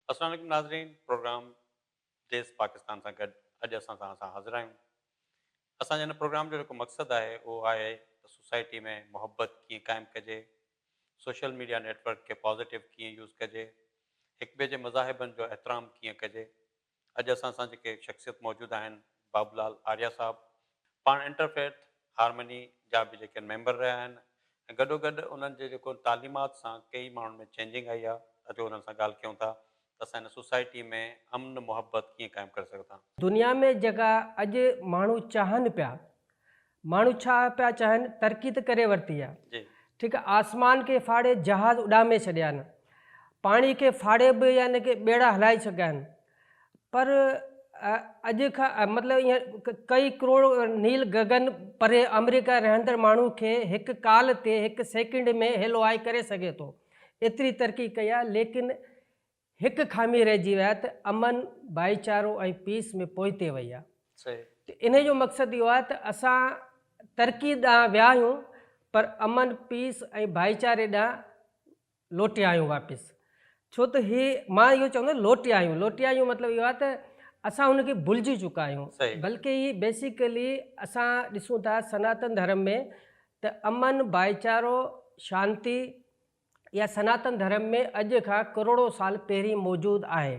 अस्सलाम वालेकुम नाज़रीन। प्रोग्राम देश पाकिस्तान सां गॾु अॼु असां हाज़िर आहियूं। असांजे हिन प्रोग्राम जो जेको मक़सदु आहे उहो आहे त सोसाइटी में मुहबत कीअं क़ाइमु कजे, सोशल मीडिया नेटवर्क खे पॉज़िटिव कीअं यूज़ कजे, हिक ॿिए जे मज़ाहिबनि जो एतिराम कीअं कजे। अॼु असां सां जेके शख़्सियत मौजूदु आहिनि, बाबूलाल आर्या साहब पाण इंटरफेथ हारमनी जा बि जेके मेंबर रहिया आहिनि ऐं गॾोगॾु उन्हनि जे जेको तालीमात सां कई माण्हुनि में चेंजिंग आई आहे। अॼु उन्हनि सां ॻाल्हि कयूं था त असां हिन सोसाइटी में अमन मुहबत कीअं क़ाइमु करे सघूं था। दुनिया में जेका अॼु माण्हू चाहनि पिया, माण्हू छा पिया चाहिनि, तरक़ी त करे वरिती आहे। जी ठीकु आहे, आसमान खे फाड़े जहाज़ उॾामे छॾिया आहिनि, पाणी खे फाड़े बि यानी कि ॿेड़ा हलाए सघिया आहिनि। पर अॼु खां मतिलबु ईअं कई करोड़ नील गगन परे अमेरिका रहंदड़ माण्हू खे हिकु काल ते हिकु सेकेंड में हेलो हाय करे सघे थो, एतिरी तरक़ी कई आहे। लेकिन हिकु खामी रहिजी विया त अमन भाईचारो ऐं पीस में पोइते वई आहे। सही। त इन जो मक़सदु इहो आहे त असां तरक़ी ॾांहुं विया आहियूं, पर अमन पीस ऐं भाईचारे ॾांहुं लोटिया आहियूं वापसि। छो त मां इहो चवंदो लोटिया आहियूं मतिलबु इहो आहे त असां हुनखे भुलिजी चुका आहियूं। सही। बल्कि ही बेसिकली असां ॾिसूं था सनातन धर्म में त अमन भाईचारो शांती या सनातन धर्म में अॼु खां करोड़ों साल पहिरीं मौजूदु आहे।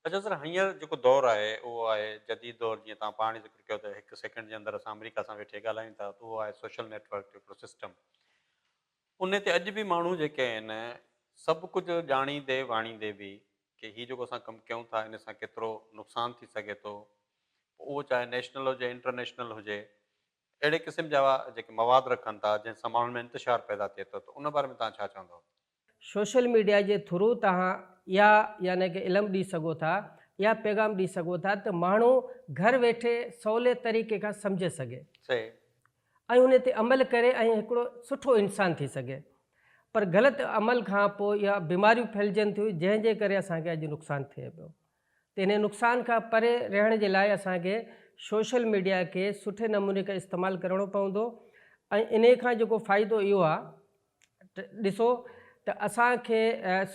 अच्छा सर, हींअर जेको दौरु आहे उहो आहे जदीद दौरु। जीअं तव्हां पाण ई ज़िक्र कयो त हिकु सेकेंड जे अंदरि असां अमेरिका सां वेठे ॻाल्हायूं था, त उहो आहे सोशल नेटवर्क हिकिड़ो सिस्टम। उन ते अॼु बि माण्हू जेके आहिनि सभु कुझु ॼाणींदे वाणींदे बि की हीअ जेको असां कमु कयूं था इन सां केतिरो नुक़सानु थी सघे थो, उहो चाहे नेशनल हुजे इंटरनेशनल हुजे, अहिड़े क़िस्म जा जेके मवाद रखनि था जंहिंसां माण्हुनि में इंतिशार पैदा थिए थो, त उन बारे में तव्हां छा चवंदव? सोशल मीडिया जे थ्रू तव्हां या यानी कि इल्मु ॾेई सघो था या पैगाम ॾेई सघो था त माण्हू घरु वेठे सवले तरीक़े खां सम्झे सघे सही। ऐं उन ते अमल करे ऐं हिकिड़ो सुठो इंसानु थी सघे। पर ग़लति अमल खां पोइ इहा बीमारियूं फैलिजनि थियूं, जंहिंजे करे असांखे अॼु नुक़सानु थिए पियो। त इन नुक़सान खां परे रहण जे लाइ असांखे सोशल मीडिया खे सुठे नमूने खां इस्तेमालु करिणो पवंदो। ऐं इन खां जेको फ़ाइदो इहो आहे त ॾिसो त असांखे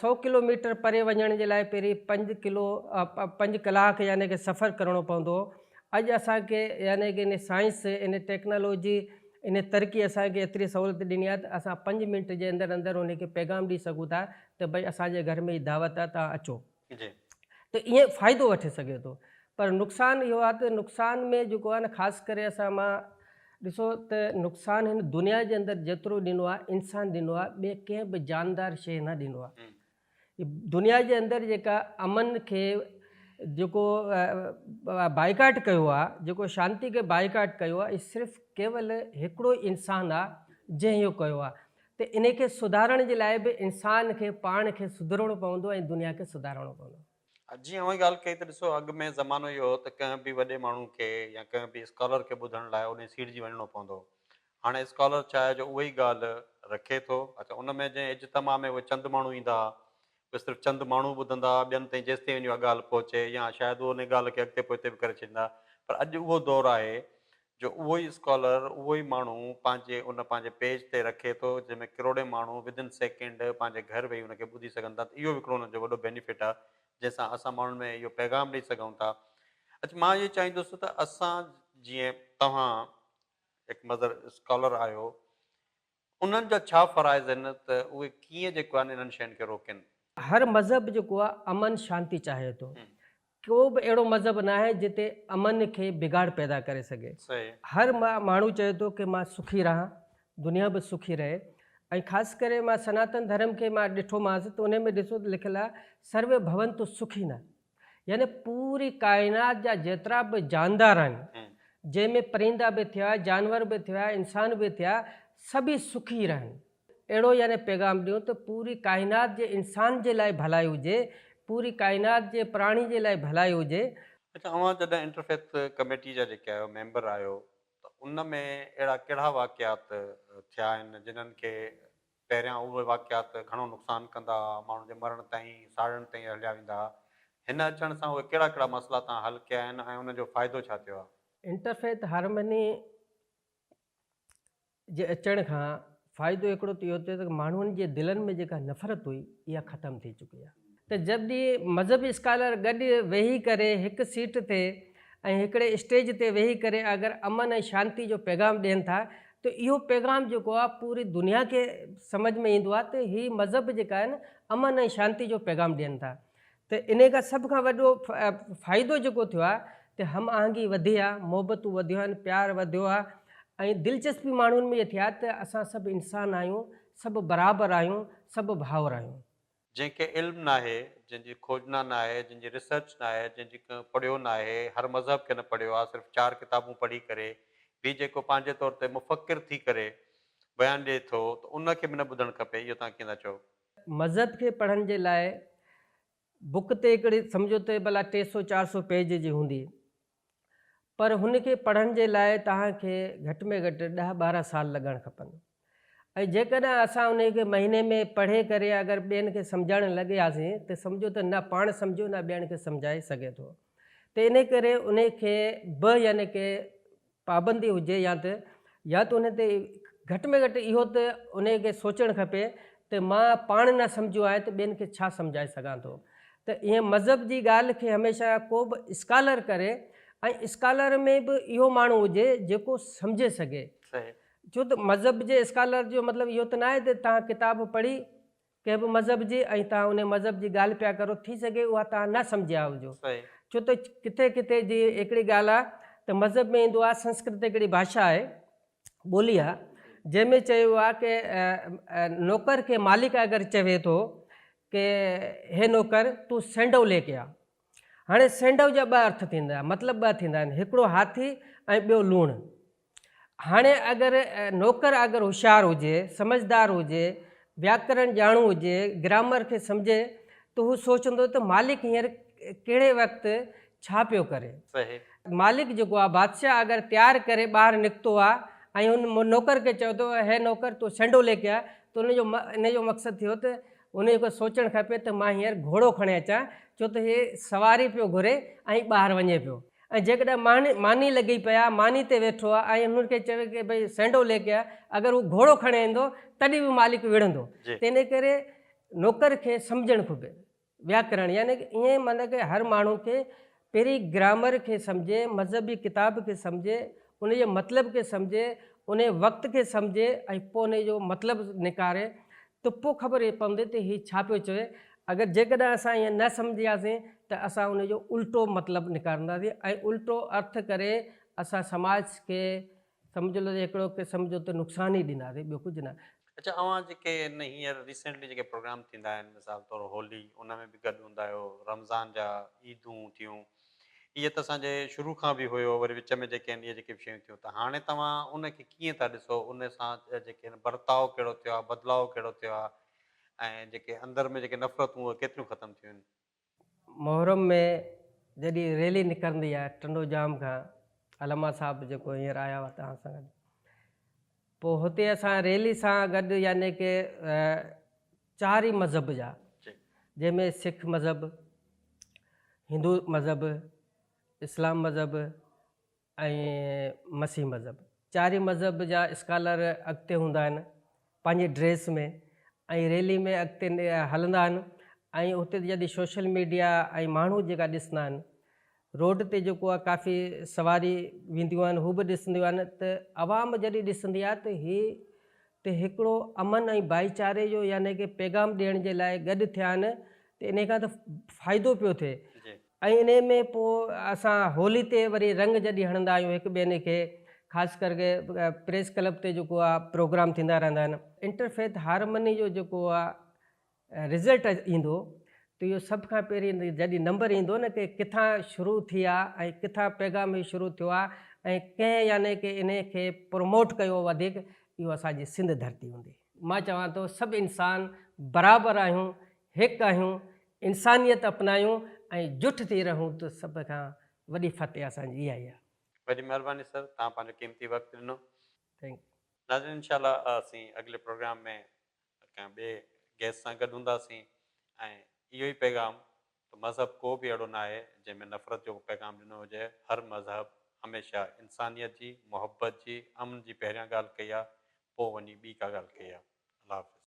100 किलोमीटर परे वञण जे लाइ पहिरीं 5 कलाक यानी कि सफ़रु करिणो पवंदो। अॼु असांखे यानी कि इन साइंस इन टेक्नोलॉजी इन तरक़ी असांखे एतिरी सहूलियत ॾिनी आहे त असां 5 मिंट जे अंदरि अंदरि उनखे पैगाम ॾेई सघूं था त भई असांजे घर में ई दावत आहे, तव्हां अचो। जी त ईअं फ़ाइदो वठी सघे थो। पर नुक़सानु इहो आहे त नुक़सान में जेको आहे न, ख़ासि करे मां ॾिसो त नुक़सानु हिन दुनिया जे अंदरि जेतिरो ॾिनो आहे इंसानु ॾिनो आहे, ॿिए कंहिं बि जानदार शइ न ॾिनो आहे। दुनिया जे अंदरि जेका अमन खे जेको बाइकाट कयो आहे, जेको शांती खे बाइकाट कयो आहे, सिर्फ़ु केवल हिकिड़ो इंसानु आहे जंहिं इहो कयो आहे। त इन खे सुधारण जे लाइ बि इंसान खे पाण खे सुधरणो पवंदो ऐं दुनिया खे सुधारणो पवंदो। जीअं उहा ॻाल्हि कई त ॾिसो, अॻु में ज़मानो इहो हो त कंहिं बि वॾे माण्हू खे या कंहिं बि स्कॉलर खे ॿुधण लाइ उन सीट जी वञिणो पवंदो। हाणे स्कॉलर छा आहे जो उहा ई ॻाल्हि रखे थो। अच्छा, उन में जंहिं इज्तमा में उहे चंद माण्हू ईंदा, उहे सिर्फ़ु चंद माण्हू ॿुधंदा, ॿियनि ताईं जेसि ताईं वञी उहा ॻाल्हि पहुचे या शायदि उन ॻाल्हि खे अॻिते पोइते बि करे छॾींदा। पर अॼु उहो दौरु आहे जो उहो ई स्कॉलर उहो ई माण्हू पंहिंजे पेज ते रखे थो, जंहिंमें किरोड़े माण्हू विदिन सेकेंड पंहिंजे घर वेही उनखे ॿुधी सघनि था। त इहो हिकिड़ो उनजो वॾो बेनिफिट आहे जंहिंसां असां माण्हुनि में इहो पैगाम ॾेई सघूं था। अच्छा, मां इहो चाहींदुसि त असां जीअं तव्हां हिकु मदर स्कॉलर आहियो, उन्हनि जा छा फ़राइज़ आहिनि त उहे कीअं जेको आहे इन्हनि शयुनि खे रोकनि? हर मज़हब जेको आहे अमन शांती चाहे थो। को बि अहिड़ो मज़हब न आहे जिते अमन खे बिगाड़ पैदा करे सघे। सही। हर माण्हू चए थो कि मां सुखी रहां, दुनिया बि सुखी रहे। ऐं ख़ासि करे मां सनातन धर्म खे मां ॾिठोमांसि त उन में ॾिसो त लिखियलु आहे सर्वे भवंतु सुखिनः, यानी पूरी काइनात जा जेतिरा बि जानदार आहिनि, जंहिंमें परिंदा बि थिया, जानवर बि थिया, इंसान बि थिया, सभी सुखी रहनि। अहिड़ो यानी पैगाम ॾियो त पूरी काइनात जे इंसान जे लाइ भलाई हुजे, पूरी काइनात जे प्राणी जे लाइ भलाई हुजे। अच्छा, अव्हां जॾहिं इंटरफेथ कमेटी जा जेके आहियो मेंबर आहियो, त उन में अहिड़ा कहिड़ा वाक़ियात थिया आहिनि जिन्हनि खे पहिरियां उहे वाक़ियात घणो नुक़सानु कंदा, माण्हुनि जे मरण ताईं साड़ण ताईं हलिया वेंदा? हिन अचण सां उहे कहिड़ा कहिड़ा मसइला तव्हां हल कया आहिनि ऐं उनजो फ़ाइदो छा थियो आहे? इंटरफेथ हारमनी जे अचण खां फ़ाइदो हिकिड़ो त इहो थियो त माण्हुनि जे दिलनि में जेका नफ़रत हुई इहा ख़तमु थी चुकी आहे। त जॾहिं मज़हबी स्कॉलर गॾु वेही करे हिकु सीट ते ऐं हिकिड़े स्टेज ते वेही करे अगरि अमन ऐं शांती जो पैगाम ॾियनि था त इहो पैगाम जेको आहे पूरी दुनिया खे सम्झ में ईंदो आहे त हीअ मज़हब जेका आहिनि अमन ऐं शांती जो पैगाम ॾियनि था। त इन खां सभ खां वॾो फ़ाइदो जेको थियो आहे त हम आहंगी वधी आहे, मोहबतूं वधियूं आहिनि, प्यारु वधियो आहे ऐं दिलचस्पी माण्हुनि में इहा थिया त असां सभु इंसान आहियूं, सभु बराबरि आहियूं, सभु भाउर आहियूं। जंहिंखे इल्मु न आहे, जंहिंजी खोजना न आहे, जंहिंजी रिसर्च न आहे, जंहिंजी पढ़ियो न आहे, हर मज़हब खे न पढ़ियो आहे, सिर्फ़ु 4 किताबूं पढ़ी करे बि जेको पंहिंजे तौर ते मुफ़क्किर थी करे बयानु ॾिए थो त उनखे बि न ॿुधणु खपे, इहो तव्हां कीअं था चओ? मज़हब खे पढ़ण जे लाइ बुक ते हिकिड़ी सम्झो त भला 300-400 पेज जी हूंदी, पर हुनखे पढ़ण जे लाइ तव्हांखे घटि में घटि 10-12 साल लॻणु खपनि। ऐं जेकॾहिं असां उनखे महीने में पढ़े करे अगरि ॿियनि खे सम्झाइण लॻियासीं त सम्झो त न पाण सम्झो न ॿियनि खे सम्झाए सघे थो। त इन करे उनखे यानी की पाबंदी हुजे या त उन ते घटि में घटि इहो त उनखे सोचणु खपे त मां पाण न सम्झो आहे त ॿियनि खे छा सम्झाए सघां थो। त ईअं मज़हब जी ॻाल्हि खे हमेशह को बि स्कॉलर करे ऐं स्कॉलर में बि इहो माण्हू हुजे जेको सम्झे सघे। छो त मज़हब जे स्कॉलर जो मतिलबु इहो त न आहे त तव्हां किताब पढ़ी कंहिं बि मज़हब जी ऐं तव्हां उन मज़हब जी ॻाल्हि पिया करो, थी सघे उहा तव्हां न सम्झिया हुजो। छो त किथे किथे जी हिकिड़ी ॻाल्हि आहे त मज़हब में ईंदो आहे, संस्कृत हिकिड़ी भाषा आहे, ॿोली आहे, जंहिंमें चयो आहे कि नौकर खे मालिक अगरि चवे थो कि हे नौकर तूं सेंडो लेके आ। हाणे सेंडो जा ॿ अर्थ थींदा, मतिलबु ॿ थींदा आहिनि, हिकिड़ो हाथी ऐं ॿियो लूणु। हाणे अगरि नौकर अगरि होशियारु हुजे, समझदार हुजे, व्याकरण ॼाणू हुजे, ग्रामर खे सम्झे त हू सोचंदो त मालिक हींअर कहिड़े वक़्तु छा पियो करे। मालिक जेको आहे बादशाह अगरि तयारु करे ॿाहिरि निकितो आहे ऐं उन नौकर खे चयो थो हे नौकर तूं सेंडो लेके आ, त इन जो मक़सदु थियो त उनखे सोचणु खपे त मां हींअर घोड़ो खणे अचां, छो त हे सवारी पियो घुरे ऐं ॿाहिरि वञे पियो। ऐं जेकॾहिं मानी लॻी पिया, मानी ते वेठो आहे ऐं हुनखे चवे की भई सेंडो लेके आ, अगरि हू घोड़ो खणे ईंदो तॾहिं बि मालिक विढ़ंदो। त इन करे नौकर खे सम्झणु खपे व्याकरण, यानी कि ईअं माना कि हर माण्हू खे पहिरीं ग्रामर खे सम्झे, मज़हबी किताब खे सम्झे, उन जे मतिलब खे सम्झे, उन वक़्त खे सम्झे ऐं पोइ उन जो मतिलबु निकारे त पोइ ख़बर पवंदी त हीउ छा पियो चवे। अगरि जेकॾहिं असां ईअं न सम्झियासीं त असां उन जो उल्टो मतिलबु निकारंदासीं ऐं उल्टो अर्थ करे असां समाज खे सम्झ लो हिकिड़ो की सम्झो त नुक़सानु ई ॾींदासीं, ॿियो कुझु न। अच्छा, अव्हां जेके हींअर रिसेंटली जेके प्रोग्राम थींदा आहिनि, मिसाल तौर होली, उन में बि गॾु हूंदा आहियो, रमज़ान जा ईदूं थियूं, इहे त असांजे शुरू खां बि हुयो, वरी विच में जेके आहिनि इहे जेके शयूं थियूं, त हाणे तव्हां उनखे कीअं था ॾिसो, उन सां जेके आहिनि बर्ताव कहिड़ो थियो आहे, बदिलाव कहिड़ो थियो आहे, ऐं जेके अंदरि में जेके नफ़रतूं उहे केतिरियूं ख़तमु थियूं आहिनि? मोहरम में जॾहिं रैली निकिरंदी आहे टंडो जाम खां, अलमा साहब जेको हींअर आया हुआ तव्हां सां गॾु, पोइ हुते असां रैली सां गॾु यानी कि 4 ई मज़हब जा, जंहिंमें सिख मज़हब, हिंदू मज़हब, इस्लाम मज़हब ऐं मसीह मज़हब, 4 ई मज़हब जा स्कॉलर अॻिते हूंदा आहिनि पंहिंजी ड्रेस में ऐं रैली में अॻिते हलंदा आहिनि। ऐं हुते जॾहिं सोशल मीडिया ऐं माण्हू जेका ॾिसंदा आहिनि, रोड ते जेको आहे काफ़ी सवारी वेंदियूं आहिनि, हू बि ॾिसंदियूं आहिनि, त आवाम जॾहिं ॾिसंदी आहे त हिकिड़ो अमन ऐं भाईचारे जो यानी कि पैगाम ॾियण जे लाइ गॾु थिया आहिनि, त इन खां त फ़ाइदो पियो थिए। ऐं इन में पोइ असां होली ते वरी रंग जॾहिं हणंदा आहियूं हिकु ॿिए खे, ख़ासि करके प्रेस क्लब ते जेको आहे प्रोग्राम थींदा रहंदा आहिनि, इंटरफेथ हारमनी जो जेको आहे रिज़ल्ट ईंदो त इहो सभ खां पहिरीं जॾहिं नंबर ईंदो न कि किथां शुरू थी आहे ऐं किथां पैगाम शुरू थियो आहे ऐं कंहिं यानी कि इन खे प्रमोट कयो वधीक, इहो असांजी सिंध धरती हूंदी। मां चवां थो सभु इंसान बराबरि आहियूं, हिकु आहियूं, इंसानियत अपनायूं ऐं जुठ थी रहूं त सभ खां वॾी फतेह असांजी इहा ई आहे। वॾी महिरबानी सर, तव्हां पंहिंजो क़ीमती वक़्तु ॾिनो। Thank U. नाज़रीन, इंशाल्लाह असीं अॻिले प्रोग्राम में कंहिं ॿिए गेस्ट सां गॾु हूंदासीं ऐं इहो ई पैगाम त मज़हब को बि अहिड़ो न आहे जंहिंमें नफ़रत जो पैगाम ॾिनो हुजे। हर मज़हब हमेशह इंसानियत जी, मुहबत जी, अमन जी पहिरियां ॻाल्हि कई आहे, पोइ वञी ॿी का ॻाल्हि कई आहे। अल्लाह हाफ़िज़।